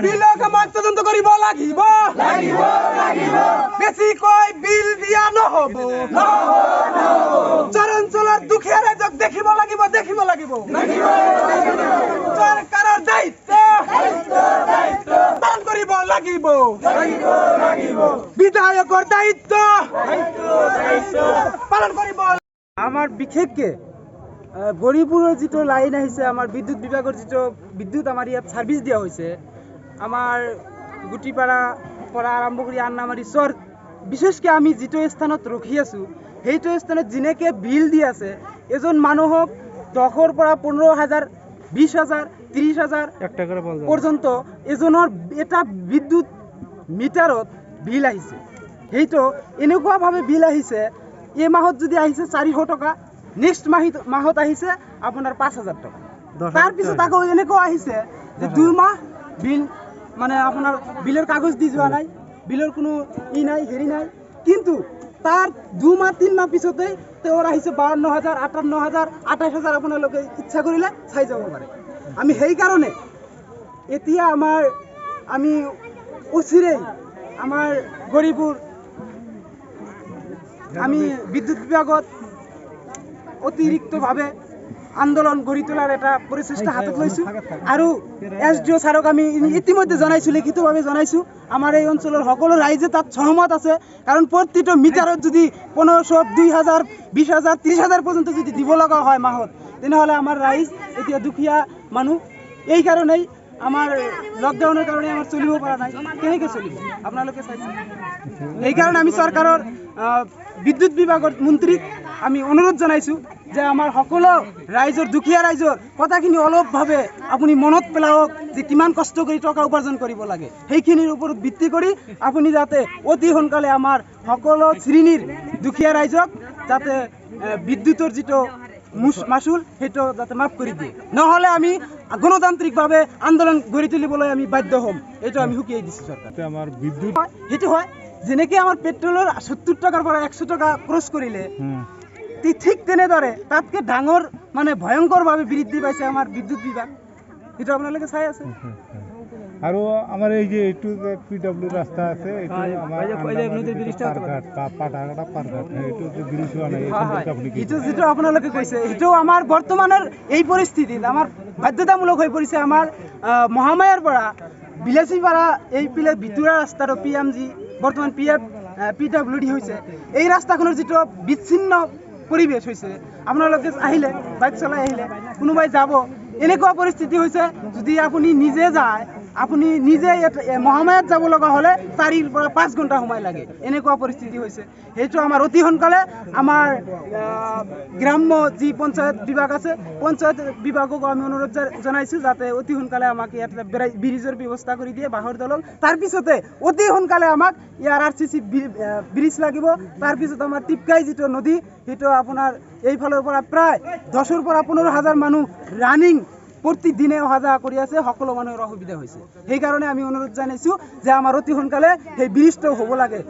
বিলক আমাক তদন্ত কৰিব লাগিব বেছিকৈ বিল দিয়া নহ'ব চৰাঞ্চলৰ দুখীয়া ৰাইজক দেখিব লাগিব চৰকাৰৰ দায়িত্ব পালন কৰিব লাগিব বিধায়কৰ দায়িত্ব পালন কৰিব। আমাৰ বিশেষকে গৰিপুৰেৰ যেটো লাইন আহিছে আমাৰ বিদ্যুৎ বিভাগেৰ যেটো বিদ্যুৎ আমাৰ ইয়াত সাৰ্ভিস দিয়া হয়েছে আমাৰ গুটিপাড়া পৰা আৰম্ভ কৰে আন্নামাৰি চৰ বিশেষকে আমি যেটো স্থানত ৰখি আছো সেইটো স্থানত যেনেকে বিল দি আছে এজন মানুহক 10ৰ পৰা 15,000 20,000 30,000 পৰ্যন্ত এজনেৰ এটা বিদ্যুৎ মিটাৰত বিল আহিছে সেইটো এনেকুৱাভাৱে বিল আহিছে এই মাহত যদি আহিছে 400 টাকা নেক্সট মাহত আহিছে আপোনাৰ 5,000 টাকা তাৰপিছত আকৌ এনেকুৱা আহিছে যে 2 মাহ বিল মানে আপোনাৰ বিলৰ কাগজ দি যোৱা নাই বিলৰ কোনো নাই হেৰি নাই কিন্তু তাৰ 2 মাহ 3 মাহ পিছতে তেওঁৰ আহিছে 52,000 58,000 28,000 আপোনালোকে ইচ্ছা কৰিলে চাই যাব পাৰে। আমি সেই কাৰণে এতিয়া আমি অচিৰেই আমাৰ গৰিপুৰ আমি বিদ্যুৎ বিভাগত অতিৰিক্তভাৱে আন্দোলন গঢ়ি তোলাৰ এটা প্ৰচেষ্টা হাতত লৈছোঁ আৰু SDO ছাৰক আমি ইতিমধ্যে জনাইছোঁ লিখিতভাৱে জনাইছোঁ আমাৰ এই অঞ্চলৰ সকলো ৰাইজে তাত সহমত আছে কাৰণ প্ৰতিটো মিটাৰত যদি 1500 2,000 20,000 30,000 পৰ্যন্ত যদি দিব লগা হয় মাহত তেনেহ'লে আমাৰ ৰাইজ এতিয়া দুখীয়া মানুহ এই কাৰণেই আমাৰ লকডাউনেৰ কাৰণে আমাৰ চলিব পৰা নাই কেনেকৈ চলিব আপোনালোকে চাইছে এই কাৰণে আমি সৰকাৰেৰ বিদ্যুৎ বিভাগেৰ মন্ত্ৰীক আমি অনুৰোধ জানাইছোঁ যে আমাৰ সকলো ৰাইজৰ দুখীয়া ৰাইজৰ কথাখিনি অলপভাৱে আপুনি মনত পেলাওক যে কিমান কষ্ট কৰি টকা উপাৰ্জন কৰিব লাগে সেইখিনিৰ ওপৰত ভিত্তি কৰি আপুনি যাতে অতি সোনকালে আমাৰ সকলো শ্ৰেণীৰ দুখীয়া ৰাইজক যাতে বিদ্যুতৰ যেটো মাসুল সেইটো যাতে মাফ কৰি দিয়ে নহলে আমি গণতান্ত্ৰিকভাৱে আন্দোলন গঢ়ি তুলিবলৈ আমি বাধ্য হ'ম এইটো আমি হুকিয়াই দিছোঁ চৰকাৰ আমাৰ বিদ্যুৎ সেইটো হয় যেনেকৈ আমাৰ পেট্ৰলৰ 70 টাকাৰ পৰা 100 টাকা ক্ৰছ কৰিলে ঠিক তেনেদৰে তাতকৈ ডাঙৰ মানে ভয়ংকৰভাৱে বৃদ্ধি পাইছে আমাৰ বিদ্যুৎ বিভাগ সেইটো আপোনালোকে চাই আছে আৰু আমাৰ এই যে এইটো PW ৰাস্তা আছে এইটো আমাৰ নদীৰ ব্ৰিজটা পাটাঘাটা পাৰঘাট এইটো যে ব্ৰিজ হোৱা নাই এইটো যেটো আপোনালোকে কৈছে এইটো আমাৰ বৰ্তমানৰ এই পৰিস্থিতিত আমাৰ বাধ্যতামূলক হৈ পৰিছে আমাৰ মহামায়াৰ পৰা বিলাসীপাৰা এই পিলে ভিতৰুৱা ৰাস্তাৰ PMG বৰ্তমান PWD হৈছে এই ৰাস্তাখনৰ যেটো বিচ্ছিন্ন পৰিবেশ হৈছে আপোনালোকে আহিলে বাইক চলাই আহিলে কোনোবাই যাব এনেকুৱা পৰিস্থিতি হৈছে যদি আপুনি নিজে যায় আপুনি নিজে মহামায়াত যাব লগা হলে 4 পৰা 5 ঘণ্টা সময় লাগে এনেকুৱা পৰিস্থিতি হৈছে সেইটো আমাৰ অতি সোনকালে আমাৰ গ্ৰাম্য যি পঞ্চায়ত বিভাগ আছে পঞ্চায়ত বিভাগক আমি অনুৰোধ জনাইছোঁ যাতে অতি সোনকালে আমাক ইয়াত ব্ৰিজৰ ব্যৱস্থা কৰি দিয়ে বাহৰ দলং তাৰপিছতে অতি সোনকালে আমাক ইয়াৰ RCC ব্ৰিজ লাগিব তাৰপিছত আমাৰ টিপকাই যেটো নদী সেইটো আপোনাৰ এইফালৰ পৰা প্ৰায় 10ৰ পৰা 15,000 মানুহ ৰানিং প্ৰতিদিনে অহা যোৱা কৰি আছে সকলো মানুহৰ অসুবিধা হৈছে সেইকাৰণে আমি অনুৰোধ জনাইছোঁ যে আমাৰ অতি সোনকালে সেই ব্ৰিজটো হ'ব লাগে।